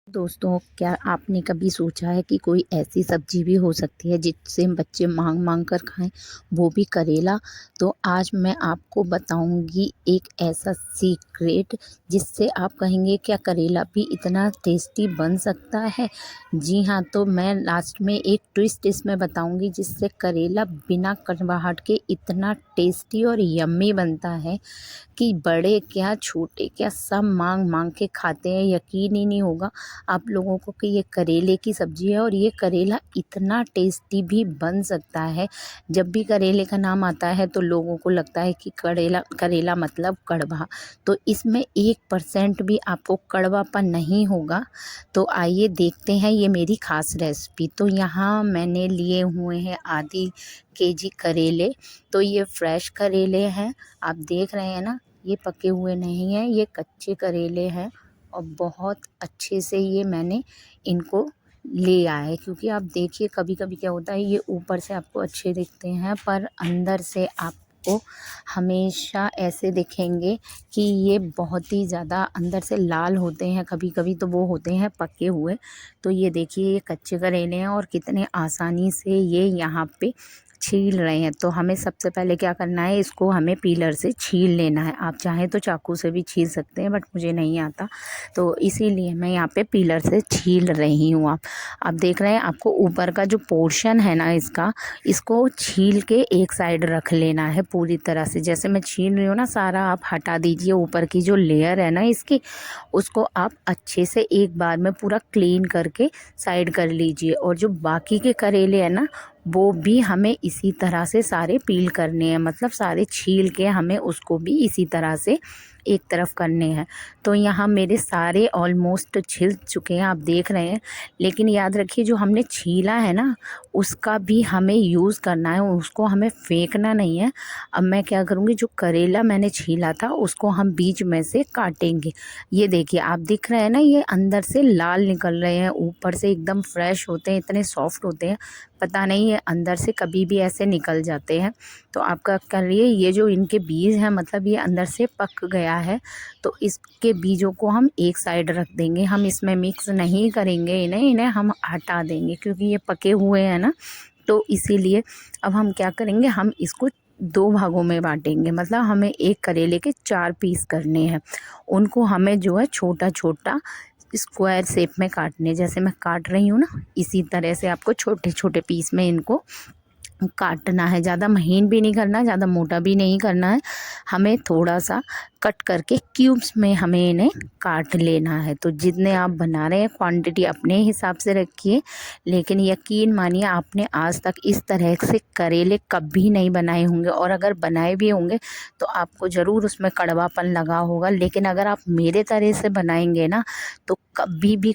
दोस्तों, क्या आपने कभी सोचा है कि कोई ऐसी सब्जी भी हो सकती है जिससे बच्चे मांग-मांग कर खाएँ, वो भी करेला? तो आज मैं आपको बताऊँगी एक ऐसा सीक्रेट जिससे आप कहेंगे क्या करेला भी इतना टेस्टी बन सकता है? जी हाँ, तो मैं लास्ट में एक ट्विस्ट इसमें बताऊँगी जिससे करेला बिना कड़वाहट के इतना टेस्टी और यम्मी बनता है कि बड़े क्या छोटे क्या सब मांग-मांग के खाते हैं। यकीन ही नहीं होगा आप लोगों को कि ये करेले की सब्ज़ी है और ये करेला इतना टेस्टी भी बन सकता है। जब भी करेले का नाम आता है तो लोगों को लगता है कि करेला करेला मतलब कड़वा, तो इसमें 1% भी आपको कड़वापन नहीं होगा। तो आइए देखते हैं ये मेरी ख़ास रेसिपी। तो यहाँ मैंने लिए हुए हैं आधी केजी करेले। तो ये फ्रेश करेले हैं, आप देख रहे हैं ना, ये पके हुए नहीं हैं, ये कच्चे करेले हैं और बहुत अच्छे से ये मैंने इनको लिया है। क्योंकि आप देखिए कभी-कभी क्या होता है, ये ऊपर से आपको अच्छे दिखते हैं पर अंदर से आपको हमेशा ऐसे दिखेंगे कि ये बहुत ही ज़्यादा अंदर से लाल होते हैं, कभी-कभी तो वो होते हैं पके हुए। तो ये देखिए ये कच्चे करेले हैं और कितने आसानी से ये यहाँ पे छील रहे हैं। तो हमें सबसे पहले क्या करना है, इसको हमें पीलर से छील लेना है। आप चाहें तो चाकू से भी छील सकते हैं बट मुझे नहीं आता, तो इसीलिए मैं यहाँ पे पीलर से छील रही हूँ। आप देख रहे हैं, आपको ऊपर का जो पोर्शन है ना इसका, इसको छील के एक साइड रख लेना है पूरी तरह से। जैसे मैं छील रही हूँ ना, सारा आप हटा दीजिए, ऊपर की जो लेयर है ना इसकी, उसको आप अच्छे से एक बार में पूरा क्लीन करके साइड कर लीजिए। और जो बाकी के करेले हैं ना, वो भी हमें इसी तरह से सारे पील करने हैं, मतलब सारे छील के हमें उसको भी इसी तरह से एक तरफ करने हैं। तो यहाँ मेरे सारे ऑलमोस्ट छिल चुके हैं, आप देख रहे हैं। लेकिन याद रखिए जो हमने छीला है ना, उसका भी हमें यूज़ करना है, उसको हमें फेंकना नहीं है। अब मैं क्या करूँगी, जो करेला मैंने छीला था उसको हम बीच में से काटेंगे। ये देखिए आप दिख रहे हैं ना, ये अंदर से लाल निकल रहे हैं, ऊपर से एकदम फ्रेश होते हैं, इतने सॉफ्ट होते हैं, पता नहीं है अंदर से कभी भी ऐसे निकल जाते हैं। तो आप क्या करिए, ये जो इनके बीज हैं, मतलब ये अंदर से पक गया है, तो इसके बीजों को हम एक साइड रख देंगे। हम इसमें मिक्स नहीं करेंगे, इन्हें इन्हें हम हटा देंगे क्योंकि ये पके हुए हैं ना, तो इसीलिए। अब हम क्या करेंगे, हम इसको दो भागों में बांटेंगे, मतलब हमें एक करेले के 4 पीस करने हैं। उनको हमें जो है छोटा छोटा स्क्वायर शेप में काटने, जैसे मैं काट रही हूँ ना, इसी तरह से आपको छोटे छोटे पीस में इनको काटना है। ज़्यादा महीन भी नहीं करना, ज़्यादा मोटा भी नहीं करना है, हमें थोड़ा सा कट करके क्यूब्स में हमें इन्हें काट लेना है। तो जितने आप बना रहे हैं क्वांटिटी अपने हिसाब से रखिए, लेकिन यकीन मानिए आपने आज तक इस तरह से करेले कभी नहीं बनाए होंगे, और अगर बनाए भी होंगे तो आपको ज़रूर उसमें कड़वापन लगा होगा। लेकिन अगर आप मेरे तरह से बनाएंगे ना, तो कभी भी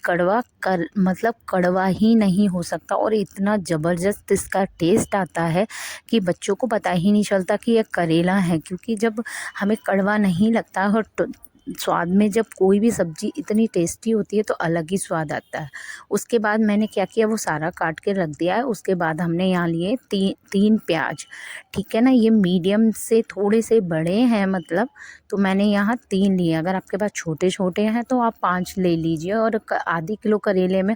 मतलब कड़वा ही नहीं हो सकता, और इतना ज़बरदस्त इसका टेस्ट आता है कि बच्चों को पता ही नहीं चलता कि ये करेला है। क्योंकि जब हमें कड़वा नहीं लगता है, और स्वाद में जब कोई भी सब्ज़ी इतनी टेस्टी होती है तो अलग ही स्वाद आता है। उसके बाद मैंने क्या किया, वो सारा काट के रख दिया है। उसके बाद हमने यहाँ लिए तीन प्याज, ठीक है ना, ये मीडियम से थोड़े से बड़े हैं, मतलब तो मैंने यहाँ 3 लिए। अगर आपके पास छोटे छोटे हैं तो आप 5 ले लीजिए। और आधी किलो करेले में,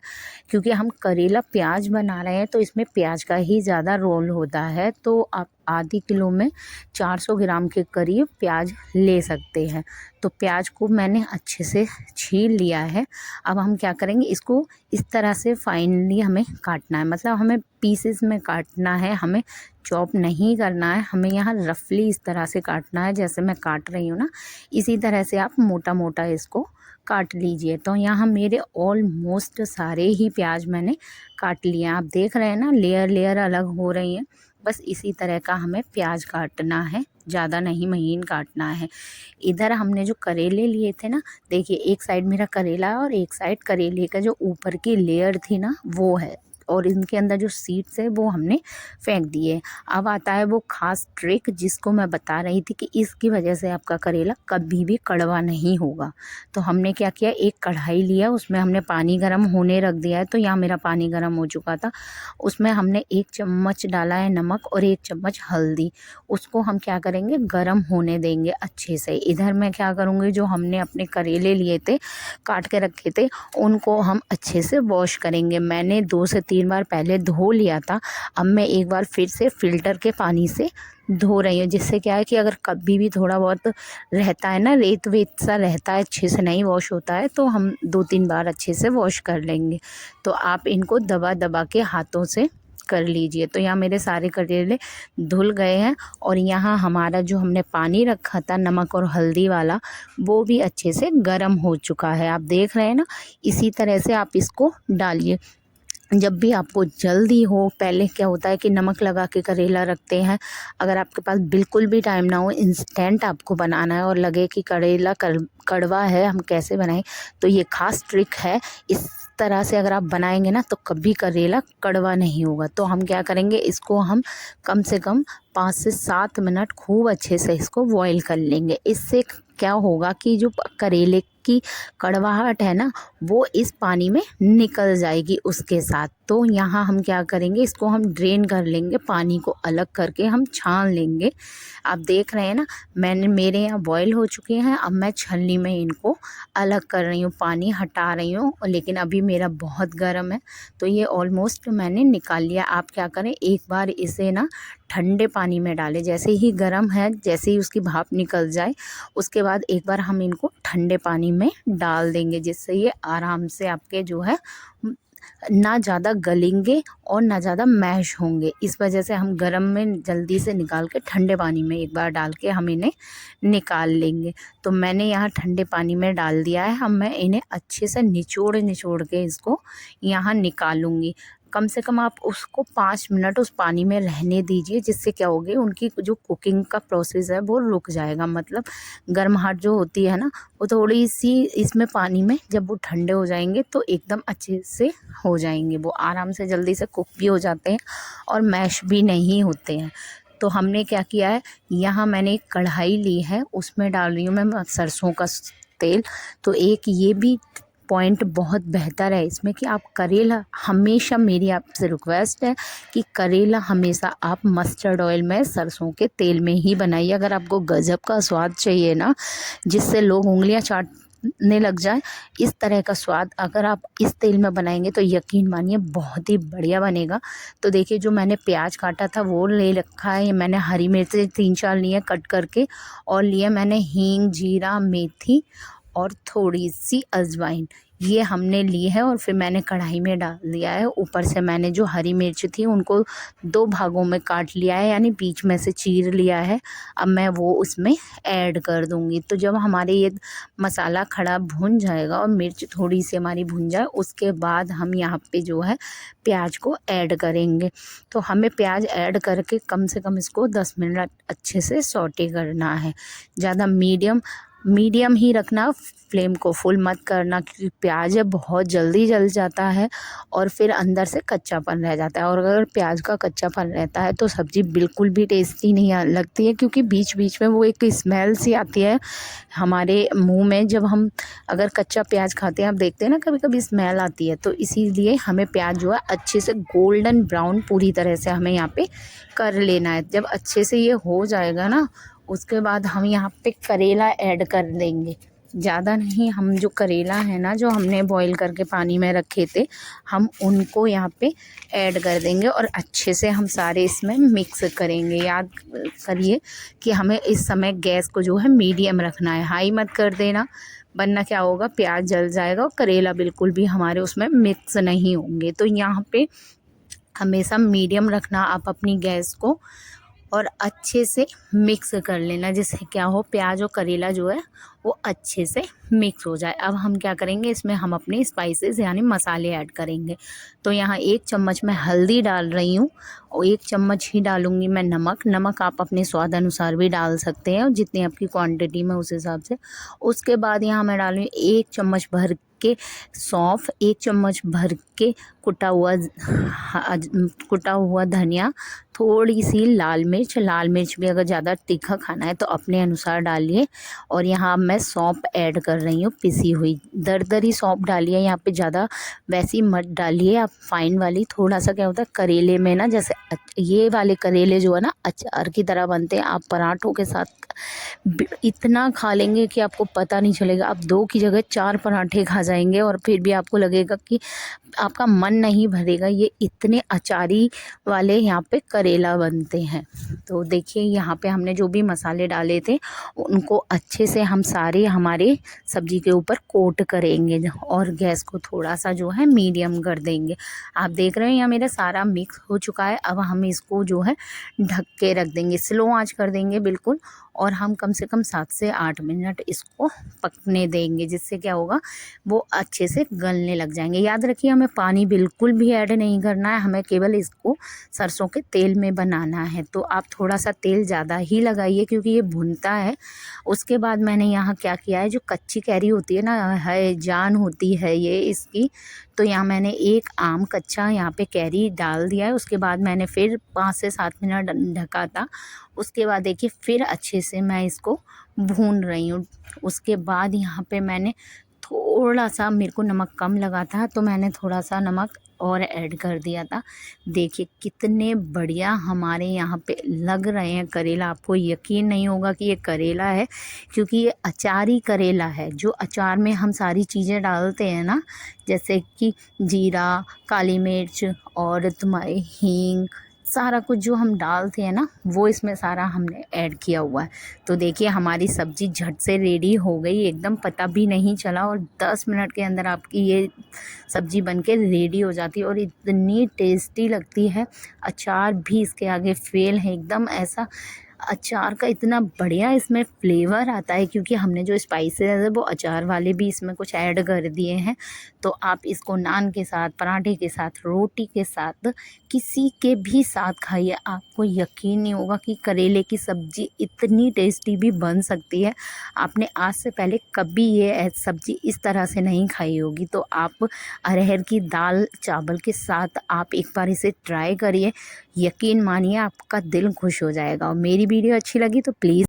क्योंकि हम करेला प्याज बना रहे हैं तो इसमें प्याज का ही ज़्यादा रोल होता है, तो आप आधी किलो में 400 ग्राम के करीब प्याज ले सकते हैं। तो प्याज को मैंने अच्छे से छील लिया है। अब हम क्या करेंगे, इसको इस तरह से फाइनली हमें काटना है, मतलब हमें पीसेस में काटना है, हमें चॉप नहीं करना है। हमें यहाँ रफली इस तरह से काटना है, जैसे मैं काट रही हूँ ना, इसी तरह से आप मोटा मोटा इसको काट लीजिए। तो यहाँ मेरे ऑलमोस्ट सारे ही प्याज मैंने काट लिए हैं। आप देख रहे हैं ना, लेयर लेयर अलग हो रही हैं। बस इसी तरह का हमें प्याज काटना है, ज़्यादा नहीं महीन काटना है। इधर हमने जो करेले लिए थे ना, देखिए एक साइड मेरा करेला है और एक साइड करेले का जो ऊपर की लेयर थी ना वो है। और इनके अंदर जो सीड्स है वो हमने फेंक दिए। अब आता है वो ख़ास ट्रिक जिसको मैं बता रही थी कि इसकी वजह से आपका करेला कभी भी कड़वा नहीं होगा। तो हमने क्या किया, एक कढ़ाई लिया, उसमें हमने पानी गर्म होने रख दिया है। तो यहाँ मेरा पानी गर्म हो चुका था, उसमें हमने 1 चम्मच डाला है नमक और 1 चम्मच हल्दी। उसको हम क्या करेंगे, गर्म होने देंगे अच्छे से। इधर मैं क्या करूँगी, जो हमने अपने करेले लिए थे काट के रखे थे उनको हम अच्छे से वॉश करेंगे। मैंने 2 से 3 बार पहले धो लिया था, अब मैं एक बार फिर से फ़िल्टर के पानी से धो रही हूँ। जिससे क्या है कि अगर कभी भी थोड़ा बहुत रहता है ना, रेत वेत सा रहता है, अच्छे से नहीं वॉश होता है, तो हम 2-3 बार अच्छे से वॉश कर लेंगे। तो आप इनको दबा दबा के हाथों से कर लीजिए। तो यहाँ मेरे सारे करेले धुल गए हैं और यहाँ हमारा जो हमने पानी रखा था नमक और हल्दी वाला, वो भी अच्छे से गर्म हो चुका है। आप देख रहे हैं ना, इसी तरह से आप इसको डालिए। जब भी आपको जल्दी हो, पहले क्या होता है कि नमक लगा के करेला रखते हैं। अगर आपके पास बिल्कुल भी टाइम ना हो, इंस्टेंट आपको बनाना है और लगे कि करेला कड़वा है, हम कैसे बनाएं, तो ये ख़ास ट्रिक है। इस तरह से अगर आप बनाएंगे ना तो कभी करेला कड़वा नहीं होगा। तो हम क्या करेंगे, इसको हम कम से कम 5 से 7 मिनट खूब अच्छे से इसको बॉईल कर लेंगे। इससे क्या होगा कि जो करेले की कड़वाहट है ना, वो इस पानी में निकल जाएगी उसके साथ। तो यहाँ हम क्या करेंगे, इसको हम ड्रेन कर लेंगे, पानी को अलग करके हम छान लेंगे। आप देख रहे हैं ना, मेरे यहाँ बॉईल हो चुके हैं। अब मैं छलनी में इनको अलग कर रही हूँ, पानी हटा रही हूँ। लेकिन अभी मेरा बहुत गर्म है, तो ये ऑलमोस्ट मैंने निकाल लिया। आप क्या करें, एक बार इसे ना ठंडे पानी में डालें। जैसे ही गर्म है, जैसे ही उसकी भाप निकल जाए, उसके बाद एक बार हम इनको ठंडे पानी में डाल देंगे, जिससे ये आराम से आपके जो है ना ज़्यादा गलेंगे और ना ज़्यादा मैश होंगे। इस वजह से हम गर्म में जल्दी से निकाल के ठंडे पानी में एक बार डाल के हम इन्हें निकाल लेंगे। तो मैंने यहाँ ठंडे पानी में डाल दिया है। अब मैं इन्हें अच्छे से निचोड़ निचोड़ के इसको यहाँ निकालूंगी। कम से कम आप उसको 5 मिनट उस पानी में रहने दीजिए, जिससे क्या होगी, उनकी जो कुकिंग का प्रोसेस है वो रुक जाएगा। मतलब गर्माहट जो होती है ना, वो थोड़ी सी इसमें पानी में जब वो ठंडे हो जाएंगे तो एकदम अच्छे से हो जाएंगे। वो आराम से जल्दी से कुक भी हो जाते हैं और मैश भी नहीं होते हैं। तो हमने क्या किया है, यहाँ मैंने एक कढ़ाई ली है, उसमें डाल रही हूँ मैं सरसों का तेल। तो एक ये भी पॉइंट बहुत बेहतर है इसमें कि आप करेला हमेशा, मेरी आपसे रिक्वेस्ट है कि करेला हमेशा आप मस्टर्ड ऑयल में, सरसों के तेल में ही बनाइए। अगर आपको गजब का स्वाद चाहिए ना, जिससे लोग उंगलियां चाटने लग जाए, इस तरह का स्वाद अगर आप इस तेल में बनाएंगे तो यकीन मानिए बहुत ही बढ़िया बनेगा। तो देखिए, जो मैंने प्याज काटा था वो ले रखा है, मैंने हरी मिर्च 3-4 लिए कट करके, और लिए मैंने हींग, जीरा, मेथी और थोड़ी सी अजवाइन, ये हमने ली है। और फिर मैंने कढ़ाई में डाल दिया है। ऊपर से मैंने जो हरी मिर्च थी उनको 2 भागों में काट लिया है, यानी बीच में से चीर लिया है। अब मैं वो उसमें ऐड कर दूंगी। तो जब हमारे ये मसाला खड़ा भुन जाएगा और मिर्च थोड़ी सी हमारी भुन जाए, उसके बाद हम यहाँ पे जो है प्याज को ऐड करेंगे। तो हमें प्याज ऐड करके कम से कम इसको 10 मिनट अच्छे से सौटे करना है। ज़्यादा मीडियम ही रखना, फ्लेम को फुल मत करना, क्योंकि प्याज है बहुत जल्दी जल जाता है और फिर अंदर से कच्चापन रह जाता है। और अगर प्याज का कच्चापन रहता है तो सब्ज़ी बिल्कुल भी टेस्टी नहीं लगती है, क्योंकि बीच बीच में वो एक स्मेल सी आती है हमारे मुंह में। जब हम अगर कच्चा प्याज खाते हैं, आप देखते हैं ना, कभी कभी स्मेल आती है। तो इसीलिए हमें प्याज जो है अच्छे से गोल्डन ब्राउन पूरी तरह से हमें यहाँ पे कर लेना है। जब अच्छे से ये हो जाएगा ना, उसके बाद हम यहाँ पे करेला ऐड कर देंगे। ज़्यादा नहीं, हम जो करेला है ना, जो हमने बॉईल करके पानी में रखे थे, हम उनको यहाँ पे ऐड कर देंगे और अच्छे से हम सारे इसमें मिक्स करेंगे। याद करिए कि हमें इस समय गैस को जो है मीडियम रखना है, हाई मत कर देना, वरना क्या होगा, प्याज जल जाएगा और करेला बिल्कुल भी हमारे उसमें मिक्स नहीं होंगे। तो यहाँ पे हमेशा मीडियम रखना आप अपनी गैस को, और अच्छे से मिक्स कर लेना, जिससे क्या हो, प्याज और करेला जो है वो अच्छे से मिक्स हो जाए। अब हम क्या करेंगे, इसमें हम अपने स्पाइसेस यानी मसाले ऐड करेंगे। तो यहाँ 1 चम्मच मैं हल्दी डाल रही हूँ और 1 चम्मच ही डालूँगी मैं नमक आप अपने स्वाद अनुसार भी डाल सकते हैं, और जितनी आपकी क्वांटिटी में उस हिसाब से। उसके बाद यहाँ मैं डालूँगी 1 चम्मच भर के सौंफ, 1 चम्मच भर के कुटा हुआ धनिया, थोड़ी सी लाल मिर्च भी अगर ज़्यादा तीखा खाना है तो अपने अनुसार डालिए। और यहाँ मैं सौंफ ऐड कर रही हूँ, पिसी हुई दरदरी सौंफ डालिए यहाँ पे, ज़्यादा वैसी मत डालिए आप, फाइन वाली। थोड़ा सा क्या होता है करेले में ना, जैसे ये वाले करेले जो है ना अचार की तरह बनते हैं, आप पराठों के साथ इतना खा लेंगे कि आपको पता नहीं चलेगा। आप 2 की जगह 4 पराठे खा जाएंगे और फिर भी आपको लगेगा कि आपका मन नहीं भरेगा। ये इतने अचारी वाले यहाँ पे करेला बनते हैं। तो देखिए यहाँ पे हमने जो भी मसाले डाले थे उनको अच्छे से हम सारे हमारे सब्जी के ऊपर कोट करेंगे और गैस को थोड़ा सा जो है मीडियम कर देंगे। आप देख रहे हैं यहाँ मेरा सारा मिक्स हो चुका है। अब हम इसको जो है ढक के रख देंगे, स्लो आंच कर देंगे बिल्कुल, और हम कम से कम 7 से 8 मिनट इसको पकने देंगे, जिससे क्या होगा वो अच्छे से गलने लग जाएंगे। याद रखिए हमें पानी बिल्कुल भी ऐड नहीं करना है, हमें केवल इसको सरसों के तेल में बनाना है। तो आप थोड़ा सा तेल ज़्यादा ही लगाइए क्योंकि ये भुनता है। उसके बाद मैंने यहाँ क्या किया है, जो कच्ची कैरी होती है ना, है जान होती है ये इसकी, तो यहाँ मैंने एक आम कच्चा यहाँ पे कैरी डाल दिया है। उसके बाद मैंने फिर 5 से 7 मिनट ढका था। उसके बाद देखिए फिर अच्छे से मैं इसको भून रही हूँ। उसके बाद यहाँ पे मैंने थोड़ा सा, मेरे को नमक कम लगा था तो मैंने थोड़ा सा नमक और ऐड कर दिया था। देखिए कितने बढ़िया हमारे यहाँ पे लग रहे हैं करेला। आपको यकीन नहीं होगा कि ये करेला है, क्योंकि ये अचारी करेला है। जो अचार में हम सारी चीज़ें डालते हैं ना, जैसे कि जीरा, काली मिर्च और तुम्हारे हींग, सारा कुछ जो हम डालते हैं ना वो इसमें सारा हमने ऐड किया हुआ है। तो देखिए हमारी सब्ज़ी झट से रेडी हो गई, एकदम पता भी नहीं चला, और 10 मिनट के अंदर आपकी ये सब्ज़ी बनके रेडी हो जाती है और इतनी टेस्टी लगती है। अचार भी इसके आगे फेल है एकदम। ऐसा अचार का इतना बढ़िया इसमें फ्लेवर आता है, क्योंकि हमने जो स्पाइसेस है वो अचार वाले भी इसमें कुछ ऐड कर दिए हैं। तो आप इसको नान के साथ, पराठे के साथ, रोटी के साथ, किसी के भी साथ खाइए, आपको यकीन नहीं होगा कि करेले की सब्ज़ी इतनी टेस्टी भी बन सकती है। आपने आज से पहले कभी ये सब्ज़ी इस तरह से नहीं खाई होगी। तो आप अरहर की दाल चावल के साथ आप एक बार इसे ट्राई करिए, यकीन मानिए आपका दिल खुश हो जाएगा। और मेरी वीडियो अच्छी लगी तो प्लीज़